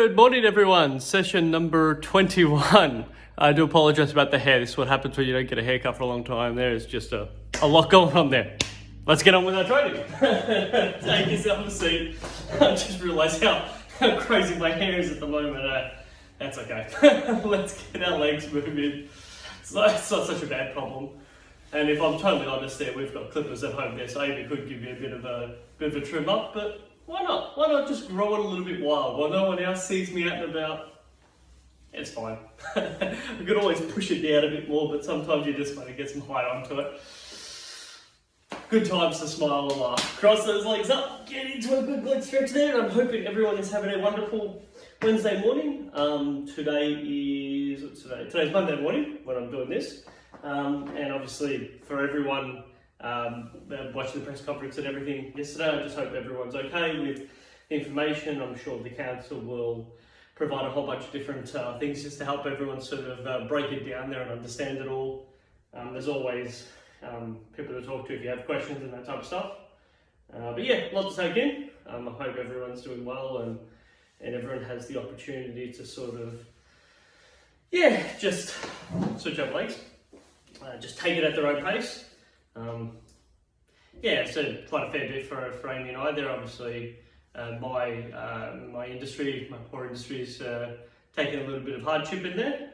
Good morning, everyone. Session number 21. I do apologize about the hair. This is what happens when you don't get a haircut for a long time. There's just a lot going on there. Let's get on with our training. Take yourself a seat. I just realized how crazy my hair is at the moment. That's okay. Let's get our legs moving. It's not such a bad problem. And if I'm totally honest there, we've got clippers at home there, so Amy could give you a bit of a trim up, but why not? Why not just grow it a little bit wild? While no one else sees me out and about, it's fine. I could always push it down a bit more, but sometimes you just want to get some height onto it. Good times to smile and laugh. Cross those legs up, get into a good leg stretch there. I'm hoping everyone is having a wonderful Wednesday morning. Today's Monday morning when I'm doing this. And obviously for everyone watching the press conference and everything yesterday, I just hope everyone's okay with the information. I'm sure the council will provide a whole bunch of different things just to help everyone sort of break it down there and understand it all. There's always people to talk to if you have questions and that type of stuff. But yeah, a lot to take in. I hope everyone's doing well and everyone has the opportunity to sort of, just switch up legs. Just take it at their own pace. So quite a fair bit for Amy and I. They're obviously my industry, my core industry is taking a little bit of hardship in there.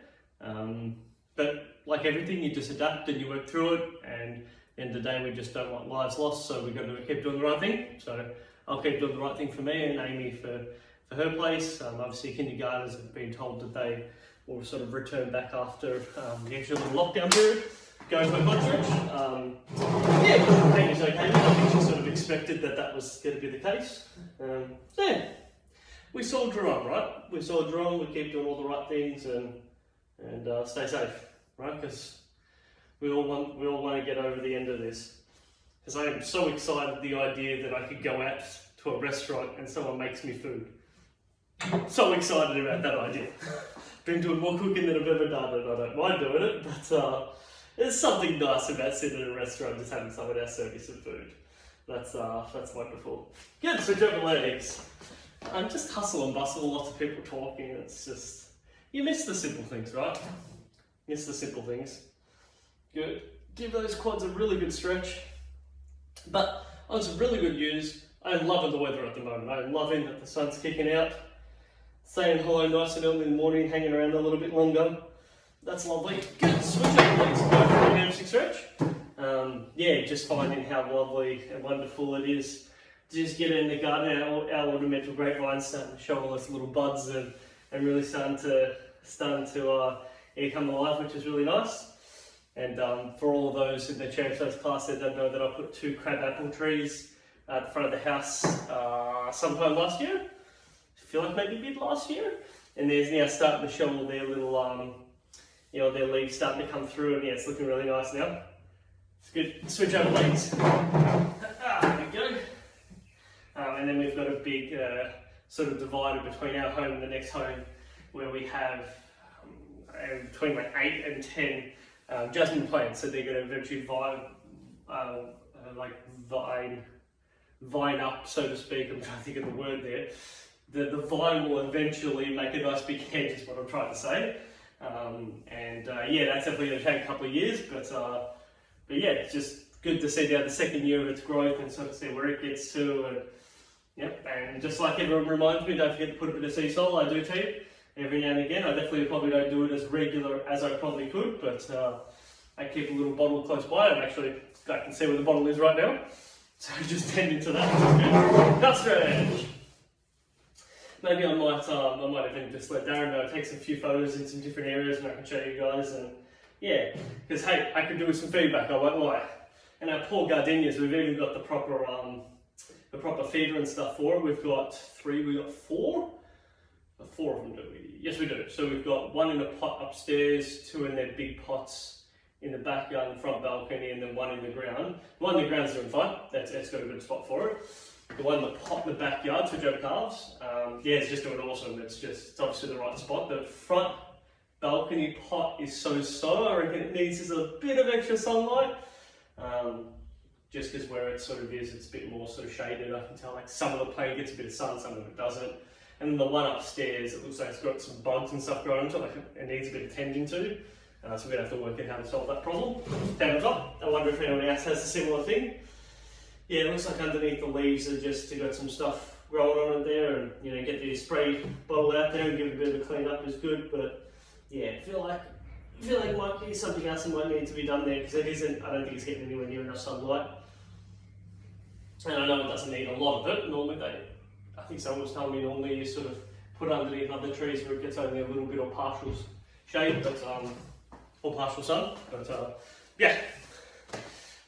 But like everything, you just adapt and you work through it. And at the end of the day, we just don't want lives lost, so we've got to keep doing the right thing. So I'll keep doing the right thing for me and Amy for her place. Obviously, kindergartners have been told that they will sort of return back after the extra little lockdown period. Go to a conference. Amy's okay. I think she sort of expected that was going to be the case. We soldier on, right? We soldier on. We keep doing all the right things and stay safe, right? Because we all want to get over the end of this. Because I am so excited the idea that I could go out to a restaurant and someone makes me food. So excited about that idea. Been doing more cooking than I've ever done, and I don't mind doing it, but there's something nice about sitting in a restaurant and just having someone else serve you some food. That's wonderful. Good, switch over legs. Just hustle and bustle, lots of people talking. It's just, you miss the simple things, right? Miss the simple things. Good. Give those quads a really good stretch. But on some really good news, I'm loving the weather at the moment. I'm loving that the sun's kicking out. Saying hello nice and early in the morning, hanging around a little bit longer. That's lovely. Good, switch up legs, go for a hamstring stretch. Just finding how lovely and wonderful it is to just get in the garden. Our ornamental grapevine's starting to show all those little buds and really starting to come alive, which is really nice. And for all of those in the cherry toast class that don't know that I put 2 crabapple trees at the front of the house sometime last year. I feel like maybe mid last year. And there's now starting to show all their little their leaves starting to come through, and it's looking really nice now. It's good. Switch over legs. There we go. And then we've got a big sort of divider between our home and the next home, where we have between like 8 and 10 jasmine plants. So they're going to eventually vine up, so to speak. I'm trying to think of the word there. The vine will eventually make a nice big hedge, is what I'm trying to say. That's definitely going to take a couple of years, but it's just good to see now the second year of its growth and sort of see where it gets to. And just like everyone reminds me, don't forget to put a bit of sea salt. I do too, every now and again. I definitely probably don't do it as regular as I probably could, but I keep a little bottle close by. I can see where the bottle is right now, so just tend into that, which is good. Cut stretch. Maybe I might even just let Darren know, take some few photos in some different areas and I can show you guys. And because hey, I could do with some feedback, I won't lie. And our poor gardenias, we've even got the proper feeder and stuff for it. We've got 4 of them, do we? Yes, we do. So we've got 1 in a pot upstairs, 2 in their big pots in the backyard and front balcony, and then 1 in the ground. The 1 in the ground's doing fine. It's got a good spot for it. The one in the pot in the backyard, switch over calves. It's just doing awesome. It's obviously the right spot. The front balcony pot is so. I reckon it needs just a bit of extra sunlight. Just because where it sort of is, it's a bit more sort of shaded. I can tell like some of the plant gets a bit of sun, some of it doesn't. And then the one upstairs, it looks like it's got some bugs and stuff growing into it, like it needs a bit of tending to. So we're going to have to work out how to solve that problem. Down the top, I wonder if anyone else has a similar thing. Yeah, it looks like underneath the leaves are just got some stuff growing on it there, and you know, get the spray bottle out there and give it a bit of a clean up is good. But yeah, I feel like it might be something else that might need to be done there, because it isn't. I don't think it's getting anywhere near enough sunlight. And I know it doesn't need a lot of it. Normally I think someone was telling me normally you sort of put it underneath other trees where it gets only a little bit of partial shade, but or partial sun. But yeah,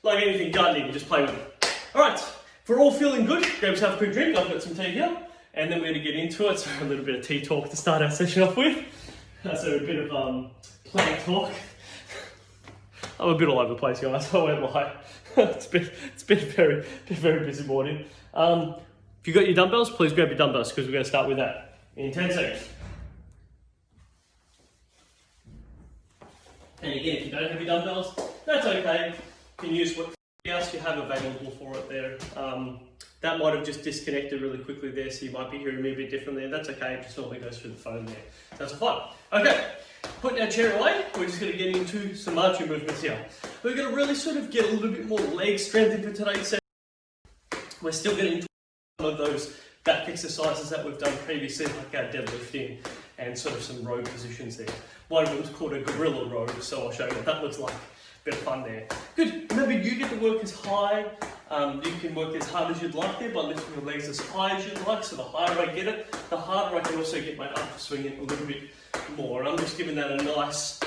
like anything gardening, you just play with it. All right, if we're all feeling good, grab yourself a quick drink. I've got some tea here, and then we're going to get into it. So a little bit of tea talk to start our session off with. So a bit of plant talk. I'm a bit all over the place, guys. I won't lie. It's been a very busy morning. If you've got your dumbbells, please grab your dumbbells, because we're going to start with that in 10 seconds. And again, if you don't have your dumbbells, that's okay. You can use what else you have available for it there. That might have just disconnected really quickly there, so you might be hearing me a bit differently. That's okay, it just normally goes through the phone there. So that's fine. Okay, putting our chair away, we're just going to get into some marching movements here. We're going to really sort of get a little bit more leg strength into today's session. We're still getting into some of those back exercises that we've done previously, like our deadlifting and sort of some row positions there. One of them is called a gorilla row, so I'll show you what that looks like. Bit of fun there. Good. Remember, you get to work as high, you can work as hard as you'd like there by lifting your legs as high as you'd like. So the higher I get it, the harder I can also get my upper swing it a little bit more. And I'm just giving that a nice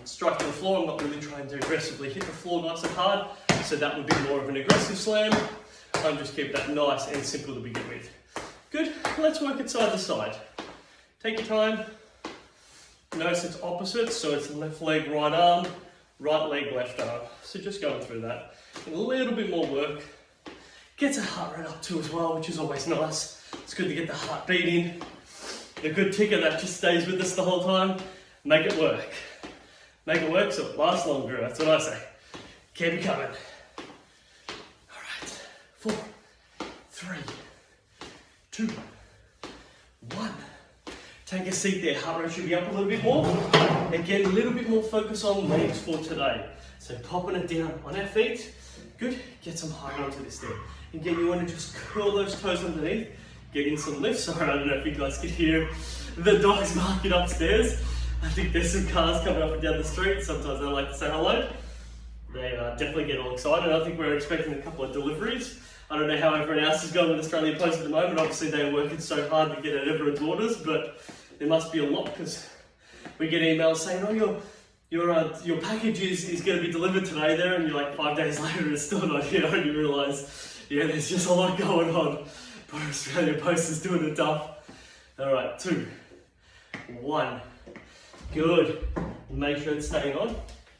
strike to the floor. I'm not really trying to aggressively hit the floor nice and hard. So that would be more of an aggressive slam. I'm just keeping that nice and simple to begin with. Good. Let's work it side to side. Take your time. Notice it's opposite, so it's left leg, right arm. Right leg, left arm. So just going through that. And a little bit more work. Gets a heart rate up too as well, which is always nice. It's good to get the heart beating. The good ticker that just stays with us the whole time. Make it work. Make it work so it lasts longer. That's what I say. Keep it coming. Alright. 4, 3, 2, 1. Take a seat there, heart rate should be up a little bit more. Again, a little bit more focus on legs for today. So popping it down on our feet. Good, get some height onto this there. Again, you want to just curl those toes underneath, get in some lift. Sorry, I don't know if you guys can hear the dogs barking upstairs. I think there's some cars coming up and down the street. Sometimes they like to say hello. They definitely get all excited. I think we're expecting a couple of deliveries. I don't know how everyone else is going with Australia Post at the moment. Obviously, they're working so hard to get out everyone's orders, but there must be a lot, because we get emails saying, oh, your package is going to be delivered today there, and you're like 5 days later it's still not here, and you realise, yeah, there's just a lot going on. But Australia Post is doing it tough. All right, 2, 1. Good. Make sure it's staying on.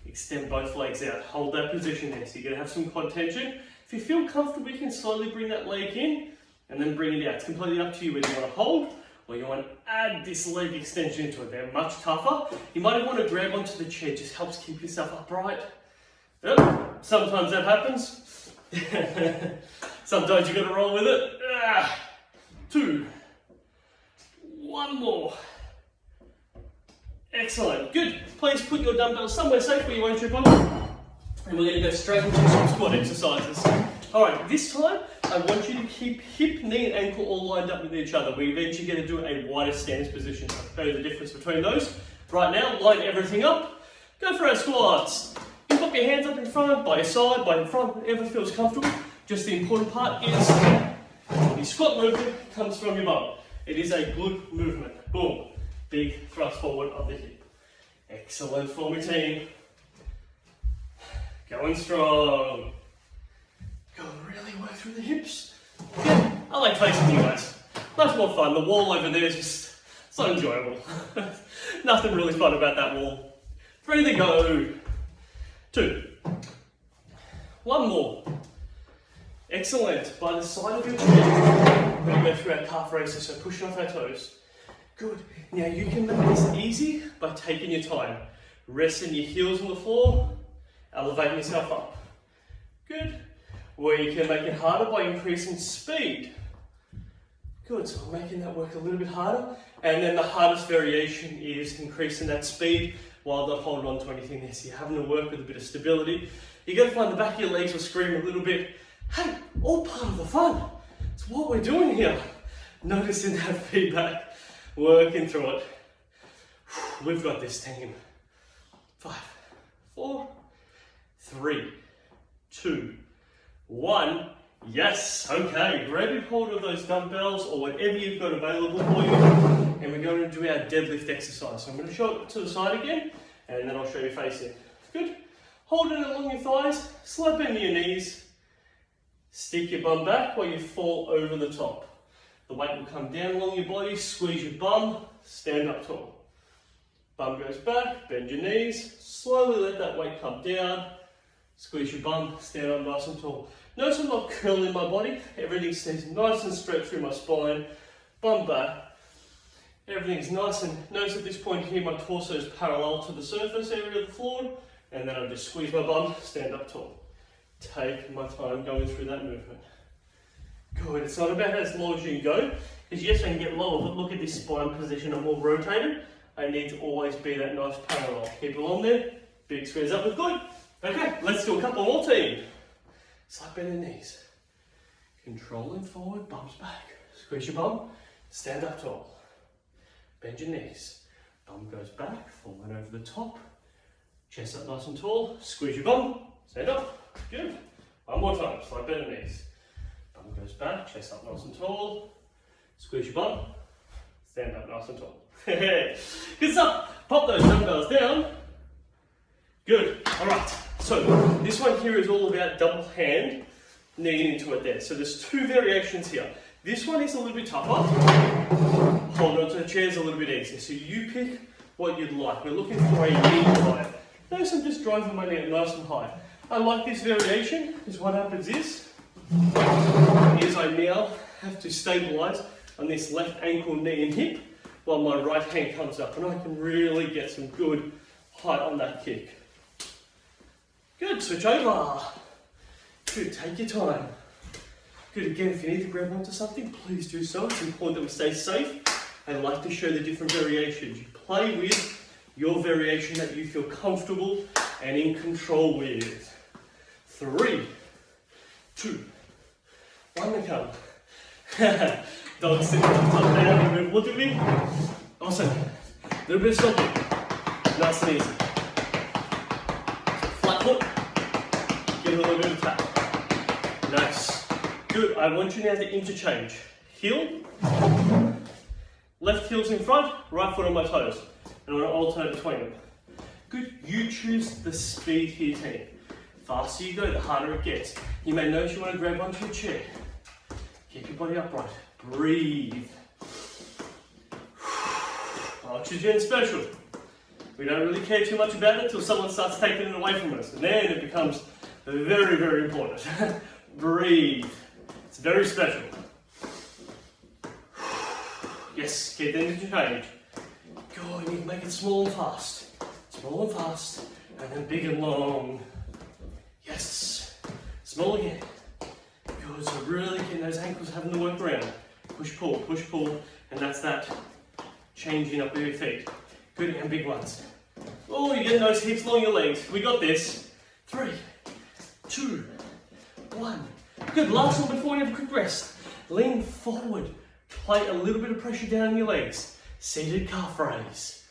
Extend both legs out. Hold that position there. So you're going to have some quad tension. If you feel comfortable, you can slowly bring that leg in and then bring it out. It's completely up to you whether you want to hold or you want to add this leg extension to it. They're much tougher. You might want to grab onto the chair. It just helps keep yourself upright. Yep. Sometimes that happens. Sometimes you've got to roll with it. 2, 1 more. Excellent. Good. Please put your dumbbells somewhere safe where you won't trip on them. And we're going to go straight into some squat exercises. Alright, this time I want you to keep hip, knee and ankle all lined up with each other. We're eventually going to do a wider stance position. I'll show you the difference between those. Right now, line everything up. Go for our squats. You put your hands up in front, by your side, by in front, whatever feels comfortable. Just the important part is the squat movement comes from your bum. It is a glute movement. Boom. Big thrust forward of the hip. Excellent for me, team. Going strong. Go really work through the hips. Yeah, I like facing you guys. Much more fun. The wall over there is just so enjoyable. Nothing really fun about that wall. 3 to go. 2. 1 more. Excellent. By the side of your chair, we're going to go through our calf raises, so pushing off our toes. Good. Now you can make this easy by taking your time. Resting your heels on the floor, elevating yourself up. Good. Or you can make it harder by increasing speed. Good, so we're making that work a little bit harder. And then the hardest variation is increasing that speed while not holding on to anything there. So you're having to work with a bit of stability. You got to find the back of your legs will scream a little bit. Hey, all part of the fun. It's what we're doing here. Noticing that feedback, working through it. We've got this, team. 5, 4, 3, 2, 1. Yes, okay, grab hold of those dumbbells or whatever you've got available for you, and we're going to do our deadlift exercise. So I'm going to show it to the side again, and then I'll show you facing. Good. Hold it along your thighs, slap into your knees, stick your bum back while you fall over the top. The weight will come down along your body, squeeze your bum, stand up tall. Bum goes back, bend your knees, slowly let that weight come down, squeeze your bum, stand up nice and tall. Notice I'm not curling my body, everything stays nice and straight through my spine, bum back. Everything's nice and, notice at this point here my torso is parallel to the surface area of the floor, and then I just squeeze my bum, stand up tall. Take my time going through that movement. Good, it's not about as low as you can go, because yes I can get lower, but look at this spine position, I'm all rotated. I need to always be that nice parallel. Keep along there, big squeeze up with good. Okay, let's do a couple more, team. Slap bend the knees. Controlling forward, bumps back. Squeeze your bum, stand up tall. Bend your knees. Bum goes back, forward over the top. Chest up nice and tall. Squeeze your bum, stand up. Good. One more time, slap bend the knees. Bum goes back, chest up nice and tall. Squeeze your bum, stand up nice and tall. Good stuff. Pop those dumbbells down. Good. All right. So this one here is all about double hand kneeing into it there. So there's 2 variations here. This one is a little bit tougher. Hold on to the chairs a little bit easier. So you pick what you'd like. We're looking for a knee drive. Notice I'm just driving my knee nice and high. I like this variation because what happens is I now have to stabilize on this left ankle, knee and hip while my right hand comes up, and I can really get some good height on that kick. Good, switch over. Good, take your time. Good, again, if you need to grab onto something, please do so. It's important that we stay safe. I like to show the different variations. You play with your variation that you feel comfortable and in control with. 3, 2, 1 to come. Dog sitting on top down, look at me. Awesome. A little bit of stopping. Nice and easy. Flat foot. Get a little bit of tap. Nice. Good. I want you now to interchange. Heel. Left heel's in front, right foot on my toes. And I'm going to alternate between them. Good. You choose the speed here, team. The faster you go, the harder it gets. You may notice you want to grab onto your chair. Keep your body upright. Breathe. Oxygen special. We don't really care too much about it until someone starts taking it away from us. And then it becomes very, very important. Breathe. It's very special. Yes, keep the interchange. Go, you need to make it small and fast. Small and fast. And then big and long. Yes. Small again. Good, so really getting those ankles having to work around. Push, pull, and that's that changing up with your feet. Good, and big ones. Oh, you're getting those hips along your legs. We got this. 3, 2, 1. Good, last one before you have a quick rest. Lean forward. Play a little bit of pressure down on your legs. Seated calf raise.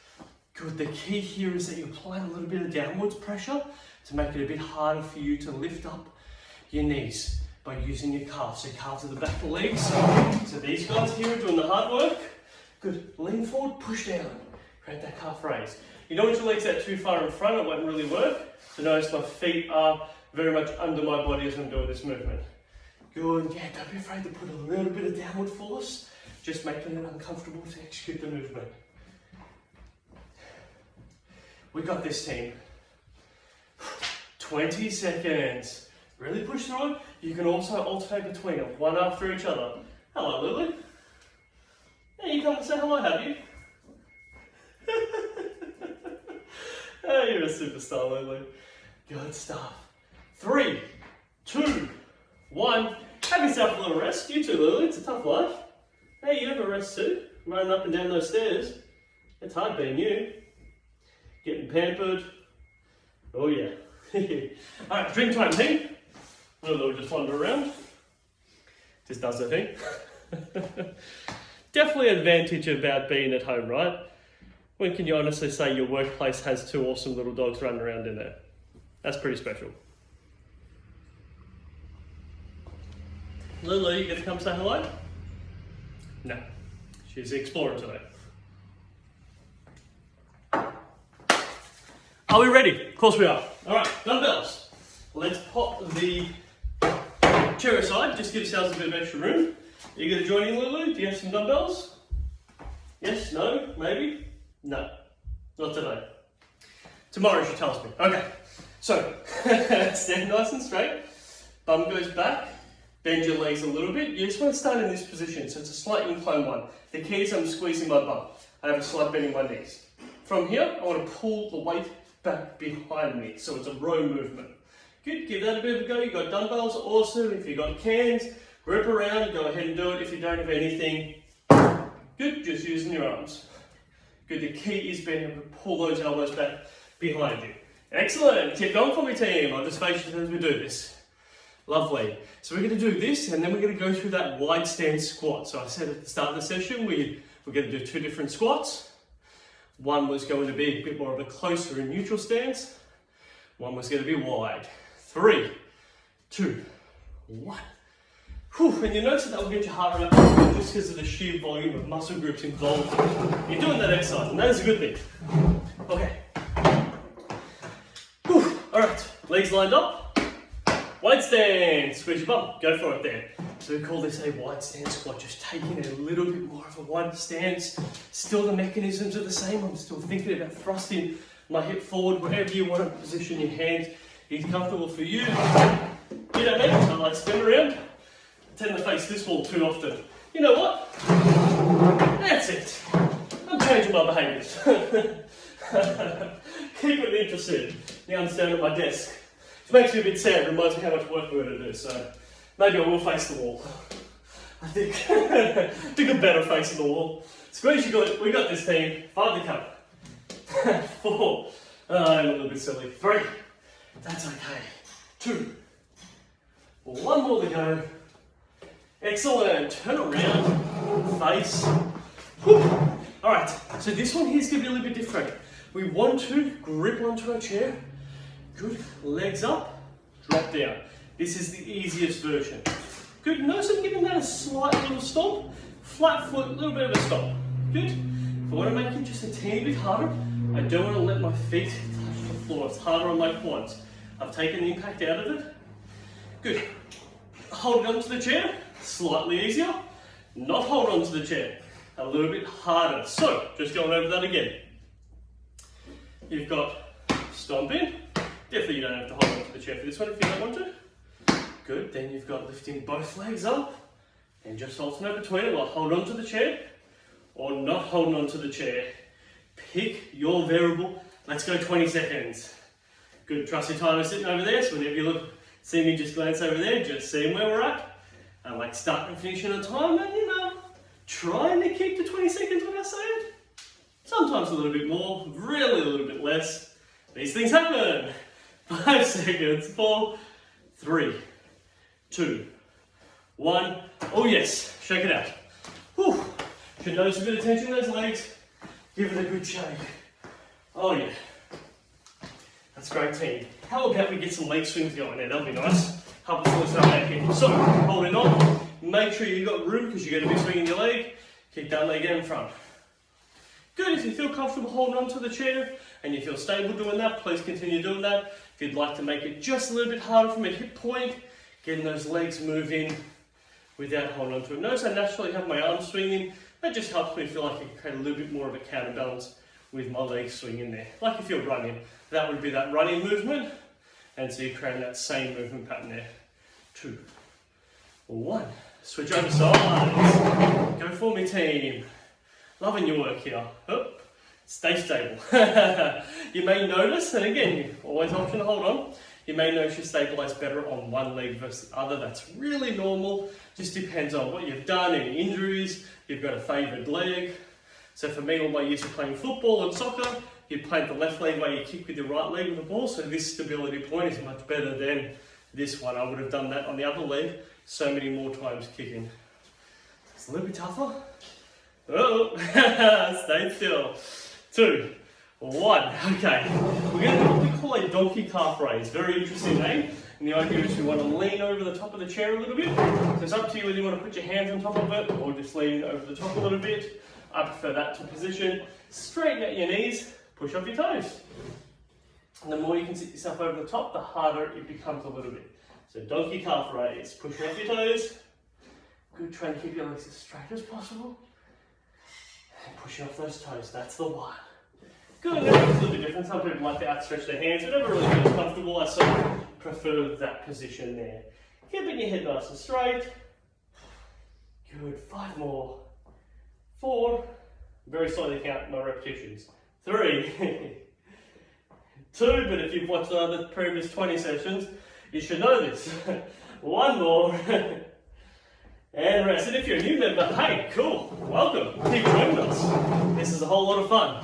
Good, the key here is that you apply a little bit of downwards pressure to make it a bit harder for you to lift up your knees by using your calves. So calves at the back of the legs. So these guys here are doing the hard work. Good, lean forward, push down. Create that calf raise. You don't want your legs out too far in front, it won't really work. So notice my feet are very much under my body as I'm doing this movement. Good, yeah, don't be afraid to put a little bit of downward force, just making it uncomfortable to execute the movement. We got this, team. 20 seconds. Really push through it. You can also alternate between them, one after each other. Hello, Lily. Hey, you come and say hello, have you? Oh, you're a superstar, Lily. Good stuff. 3, 2, 1. Have yourself a little rest. You too, Lily. It's a tough life. Hey, you have a rest too. Running up and down those stairs. It's hard being you. Getting pampered. Oh yeah. Alright, drink time team. Lulu just wander around. Just does her thing. Definitely an advantage about being at home, right? When can you honestly say your workplace has 2 awesome little dogs running around in there? That's pretty special. Lulu, you gonna come say hello? No, she's exploring today. Are we ready? Of course we are. All right, dumbbells. Let's pop the chair aside, just give yourselves a bit of extra room. Are you gonna join in, Lulu? Do you have some dumbbells? Yes, no, maybe? No, not today. Tomorrow she tells me. Okay, so stand nice and straight, bum goes back, bend your legs a little bit. You just want to start in this position, so it's a slight incline one. The key is I'm squeezing my bum. I have a slight bend in my knees. From here, I want to pull the weight back behind me, so it's a row movement. Good, give that a bit of a go. You've got dumbbells, awesome. If you've got cans, grip around, go ahead and do it. If you don't have anything, good, just using your arms. Good, the key is being able to pull those elbows back behind you. Excellent, keep going for me team. I'll just face you as we do this. Lovely. So we're going to do this and then we're going to go through that wide stance squat. So I said at the start of the session, we're going to do 2 different squats. One was going to be a bit more of a closer and neutral stance. One was going to be wide. 3, 2, 1. Whew, and you notice that will get your heart rate up just because of the sheer volume of muscle groups involved. You're doing that exercise, and that is a good thing. Okay. Whew. All right, legs lined up. Wide stance, squeeze your bum, go for it there. So we call this a wide stance squat, just taking a little bit more of a wide stance. Still the mechanisms are the same. I'm still thinking about thrusting my hip forward, wherever you want to position your hands. It's comfortable for you. You know me, I like to spin around. I tend to face this wall too often. You know what? That's it. I'm changing my behaviours. Keep it interested. Now I'm standing at my desk. It makes me a bit sad, reminds me how much work we're going to do, so maybe I will face the wall. I think a better face the wall. Squeeze your glute, we got this team. 5 to come. 4, I'm a little bit silly. 3, that's okay. 2, 1 more to go. Excellent, turn around, face. Whew. All right, so this one here is going to be a little bit different. We want to grip onto our chair. Good, legs up, drop down. This is the easiest version. Good, notice I'm giving that a slight little stomp. Flat foot, a little bit of a stomp. Good. If I want to make it just a teeny bit harder, I don't want to let my feet touch the floor. It's harder on my quads. I've taken the impact out of it. Good. Hold on to the chair, slightly easier. Not hold on to the chair, a little bit harder. So, just going over that again. You've got stomp in. Definitely you don't have to hold on to the chair for this one if you don't want to. Good, then you've got lifting both legs up and just alternate between it, like hold on to the chair or not holding on to the chair. Pick your variable. Let's go 20 seconds. Good, trusty timer sitting over there, so whenever you look, see me just glance over there, just seeing where we're at. I like starting and finishing on time and trying to keep the 20 seconds when I say it. Sometimes a little bit more, really a little bit less. These things happen. 5 seconds, 4, 3, 2, 1. Oh yes, shake it out. Whew. Should notice a bit of tension in those legs. Give it a good shake. Oh yeah. That's great team. How about we get some leg swings going there? That'll be nice. Help us loosen up back here. So, holding on. Make sure you've got room because you're going to be swinging your leg. Keep that leg out in front. Good, if you feel comfortable holding on to the chair and you feel stable doing that, please continue doing that. If you'd like to make it just a little bit harder from a hip point, getting those legs moving without holding on to it. Notice I naturally have my arms swinging. That just helps me feel like I can create a little bit more of a counterbalance with my legs swinging there. Like if you're running, that would be that running movement. And so you're creating that same movement pattern there. 2, 1. Switch over sides. Go for me, team. Loving your work here. Oh, stay stable. You may notice, and again, always option to hold on. You may notice you stabilize better on one leg versus the other. That's really normal. Just depends on what you've done, any injuries, you've got a favored leg. So for me, all my years of playing football and soccer, you plant the left leg while you kick with your right leg with the ball. So this stability point is much better than this one. I would have done that on the other leg so many more times kicking. It's a little bit tougher. Oh, stay still. 2, 1. Okay, we're going to do what we call a donkey calf raise. Very interesting name. And the idea is we want to lean over the top of the chair a little bit. So it's up to you whether you want to put your hands on top of it or just lean over the top a little bit. I prefer that to position. Straighten out your knees, push up your toes. And the more you can sit yourself over the top, the harder it becomes a little bit. So donkey calf raise, pushing up your toes. Good, trying to keep your legs as straight as possible. And pushing off those toes, that's the one. Good, it's a little bit different. Some people like to outstretch their hands. Whatever really feels comfortable, I sort of prefer that position there. Keeping your head nice and straight. Good, 5 more. 4, very slowly count my repetitions. 3, 2, but if you've watched the previous 20 sessions, you should know this. 1 more. And rest. And if you're a new member, hey, cool, welcome. Keep joining us. This is a whole lot of fun.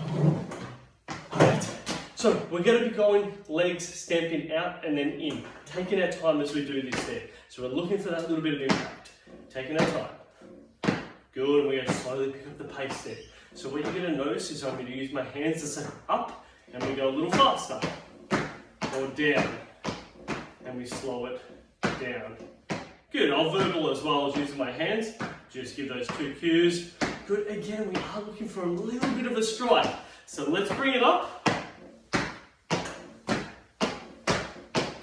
Alright, so we're going to be going legs stamping out and then in. Taking our time as we do this there. So we're looking for that little bit of impact. Taking our time. Good, and we're going to slowly pick up the pace there. So what you're going to notice is I'm going to use my hands to say up, and we go a little faster. Or down. And we slow it down. Good, I'll verbal as well as using my hands. Just give those 2 cues. Good, again, we are looking for a little bit of a stride. So let's bring it up.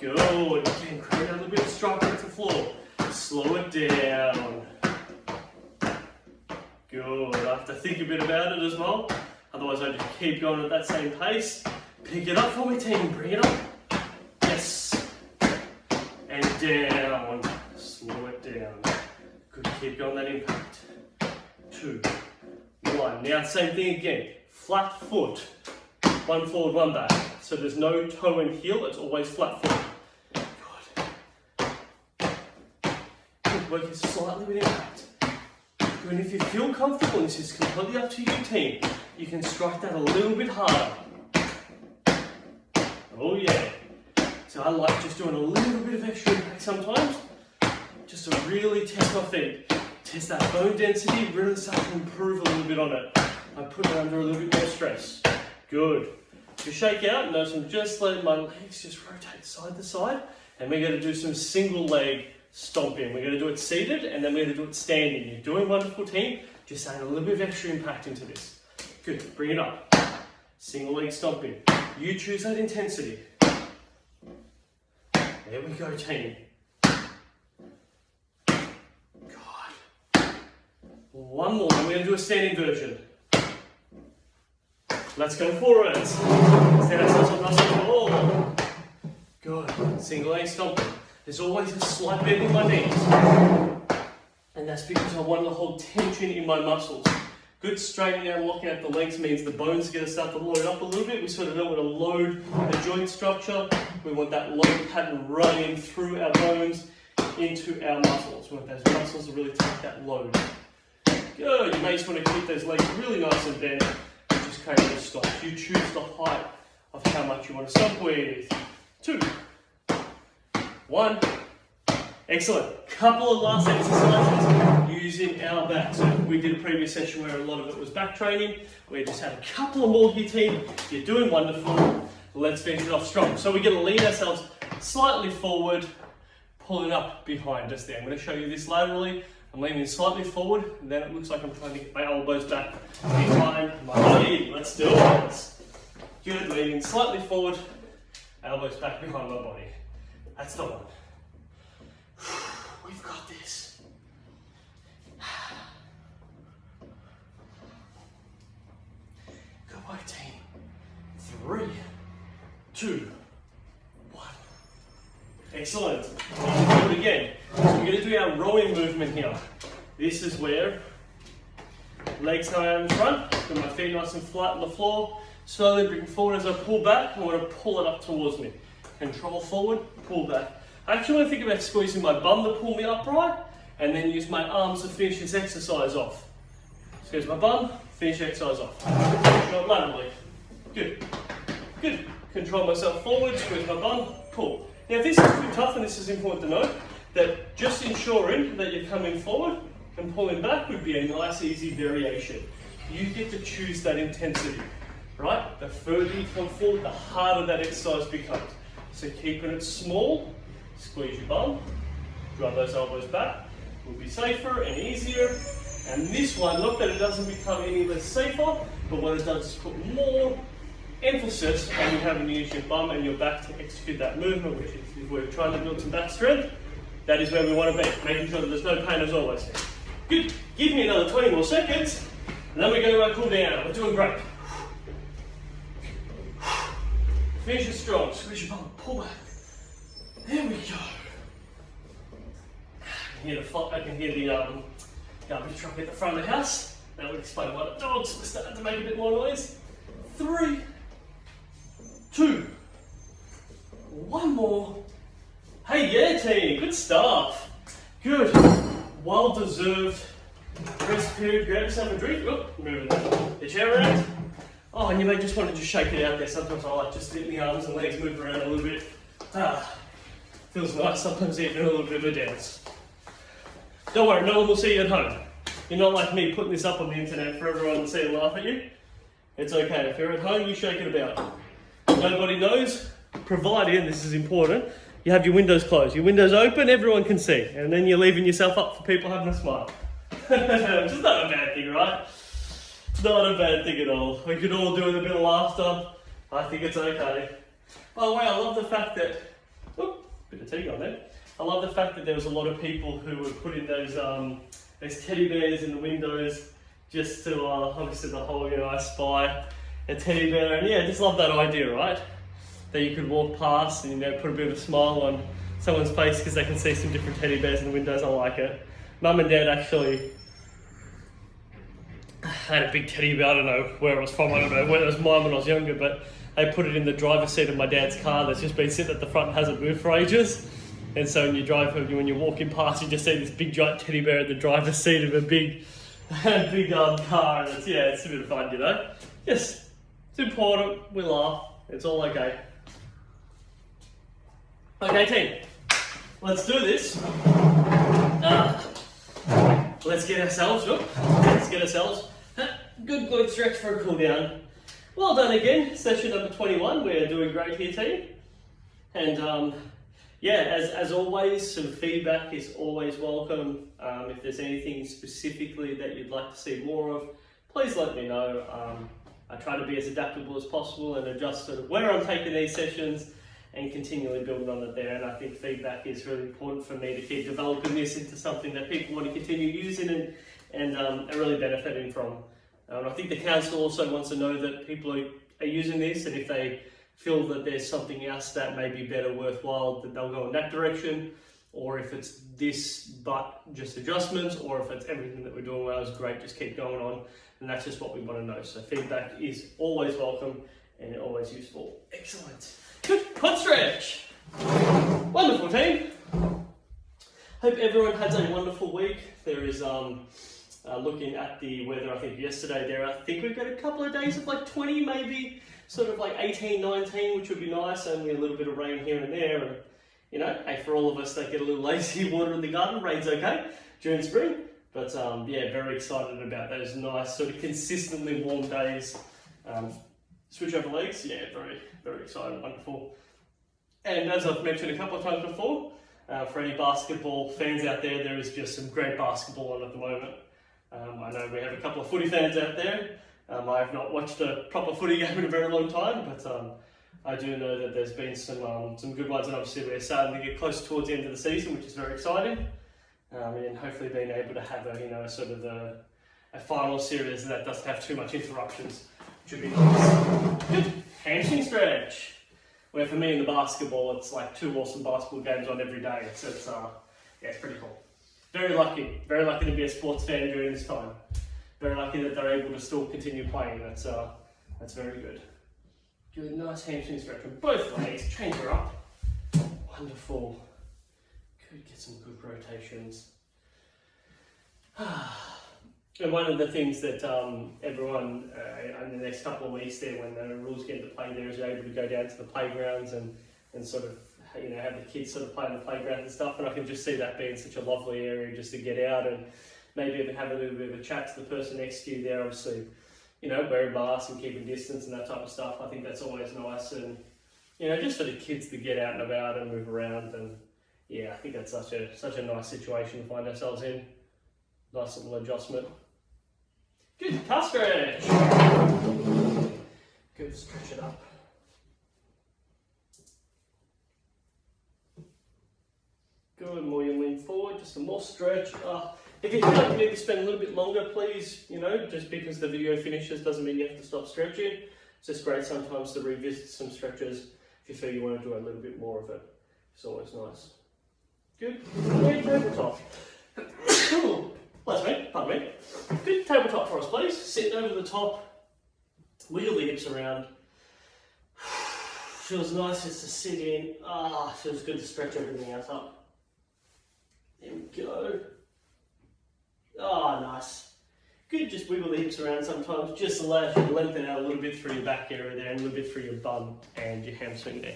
Good, again, create a little bit of strike at the floor. Slow it down. Good, I have to think a bit about it as well. Otherwise I just keep going at that same pace. Pick it up for me, team, bring it up. Yes. And down. Slow it down. Good, keep going that impact. 2, 1. Now same thing again. Flat foot. 1 forward, 1 back. So there's no toe and heel, it's always flat foot. Good, working slightly with impact. And if you feel comfortable, this is completely up to you, team. You can strike that a little bit harder. Oh yeah. So I like just doing a little bit of extra impact sometimes, just to really test my feet. Test that bone density, really start to improve a little bit on it. I put it under a little bit more stress. Good. To shake out, notice I'm just letting my legs just rotate side to side, and we're going to do some single leg stomping. We're going to do it seated, and then we're going to do it standing. You're doing wonderful, team. Just add a little bit of extra impact into this. Good, bring it up. Single leg stomping. You choose that intensity. There we go, team. God. 1 more, and we're going to do a standing version. Let's go forwards. Stand ourselves up nice and tall. Good, single leg stomping. There's always a slight bend in my knees. And that's because I want to hold tension in my muscles. Good straightening out and locking out the legs means the bones are going to start to load up a little bit. We sort of don't want to load the joint structure. We want that load pattern running through our bones into our muscles. We want those muscles to really take that load. Good. You may just want to keep those legs really nice and bent and just create those stops. You choose the height of how much you want to stop with. 2, 1. Excellent. Couple of last exercises using our back. So we did a previous session where a lot of it was back training. We just had a couple of more here, team. You're doing wonderful. Let's finish it off strong. So we're going to lean ourselves slightly forward, pulling up behind us there. I'm going to show you this laterally. I'm leaning slightly forward, and then it looks like I'm trying to get my elbows back behind my body. Let's do it. Good. Leaning slightly forward, elbows back behind my body. That's the one. We've got this. Good work, team. 3, 2, 1. Excellent. We'll do it again. So we're going to do our rowing movement here. This is where legs come out in front, got my feet nice and flat on the floor. Slowly bring forward as I pull back. I want to pull it up towards me. control forward, pull back. I actually want to think about squeezing my bum to pull me upright, and then use my arms to finish this exercise off. Squeeze my bum, finish the exercise off. Not laterally. Good. Good. Control myself forward, squeeze my bum, pull. Now this is too tough, and this is important to note, that just ensuring that you're coming forward and pulling back would be a nice easy variation. You get to choose that intensity, right? The further you come forward, the harder that exercise becomes. So keeping it small, squeeze your bum, drive those elbows back, will be safer and easier. And this one, not that it doesn't become any less safer, but what it does is put more emphasis on you having to use your bum and your back to execute that movement, which is if we're trying to build some back strength, that is where we want to be, making sure that there's no pain as always. Good, give me another 20 more seconds, and then we go to our cool down. We're doing great. Finish it strong, squeeze your bum, pull back. There we go. I can hear the garbage truck at the front of the house. That would explain why the dogs were starting to make a bit more noise. 3, 2, 1 more. Hey, yeah, team, good stuff. Good, well deserved rest period. Grab yourself a drink. Oh, moving the chair around. Oh, and you may just want to just shake it out there. Sometimes I like just letting the arms and legs move around a little bit. Feels nice. Sometimes even a little bit of a dance. Don't worry, no one will see you at home. You're not like me putting this up on the internet for everyone to see and laugh at you. It's okay. If you're at home, you shake it about. Nobody knows, provided, and this is important, you have your windows closed. Your windows open, everyone can see. And then you're leaving yourself up for people having a smile. Which is not a bad thing, right? Not a bad thing at all. We could all do with a bit of laughter. I think it's okay. By the way, I love the fact that, bit of tea on there. I love the fact that there was a lot of people who were putting those teddy bears in the windows just to obviously the whole, I spy a teddy bear, and yeah, just love that idea, right? That you could walk past and put a bit of a smile on someone's face because they can see some different teddy bears in the windows. I like it. Mum and Dad actually had a big teddy bear. I don't know where it was from. I don't know whether it was mine when I was younger, but they put it in the driver's seat of my dad's car that's just been sitting at the front and hasn't moved for ages. And so when you're walking past, you just see this big giant teddy bear at the driver's seat of a big car, and it's a bit of fun, Yes, it's important. We laugh. It's all okay. Okay, team. Let's do this. Let's get ourselves good glute stretch for a cool down. Well done again. Session number 21. We're doing great here, team. And as always, some feedback is always welcome. If there's anything specifically that you'd like to see more of, please let me know. I try to be as adaptable as possible and adjust to where I'm taking these sessions and continually build on it there. And I think feedback is really important for me to keep developing this into something that people want to continue using and are really benefiting from. I think the council also wants to know that people are using this, and if they feel that there's something else that may be better, worthwhile, that they'll go in that direction, or if it's this but just adjustments, or if it's everything that we're doing well is great, just keep going on. And that's just what we want to know. So feedback is always welcome and always useful. Excellent. Good. Quad stretch. Wonderful, team. Hope everyone has a wonderful week. There is looking at the weather, I think yesterday there, I think we've got a couple of days of like 20, maybe sort of like 18, 19, which would be nice. Only a little bit of rain here and there. And, hey, for all of us that get a little lazy, water in the garden, rain's okay during spring. But very excited about those nice sort of consistently warm days. Switch over legs, very, very excited, wonderful. And as I've mentioned a couple of times before, for any basketball fans out there, there is just some great basketball on at the moment. I know we have a couple of footy fans out there. I have not watched a proper footy game in a very long time, but I do know that there's been some good ones, and obviously we're starting to get close towards the end of the season, which is very exciting. And hopefully being able to have a final series that doesn't have too much interruptions, which would be nice. Good. Hamstring stretch. Where for me in the basketball, it's like 2 awesome basketball games on every day. So it's pretty cool. Very lucky to be a sports fan during this time. Very lucky that they're able to still continue playing. That's very good. Good, nice hamstring stretch from both legs. Change her up. Wonderful. Could get some good rotations. And one of the things that everyone in the next couple of weeks there, when the rules get into play there, is you're able to go down to the playgrounds and sort of, you know, have the kids sort of play in the playground and stuff. And I can just see that being such a lovely area just to get out and maybe even have a little bit of a chat to the person next to you there. Obviously, you know, wearing masks and keeping distance and that type of stuff. I think that's always nice, and you know, just for the kids to get out and about and move around. And yeah, I think that's such a nice situation to find ourselves in. Nice little adjustment. Good calf stretch. Good, stretch it up. Good, more you lean forward, just some more stretch. If you feel like you need to spend a little bit longer, please, you know, just because the video finishes doesn't mean you have to stop stretching. It's just great sometimes to revisit some stretches if you feel you want to do a little bit more of it. It's always nice. Good, good tabletop. Bless me, pardon me. Good tabletop for us, please. Sitting over the top, wiggle the hips around. Feels nice just to sit in. Feels good to stretch everything else up. There we go. Nice. Good, just wiggle the hips around sometimes. Just allows you to lengthen out a little bit through your back area there and a little bit through your bum and your hamstring there.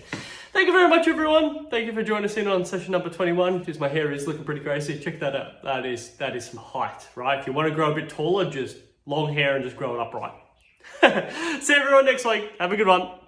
Thank you very much, everyone. Thank you for joining us in on session number 21. Just my hair is looking pretty crazy. Check that out. That is some height, right? If you want to grow a bit taller, just long hair and just grow it upright. See everyone next week. Have a good one.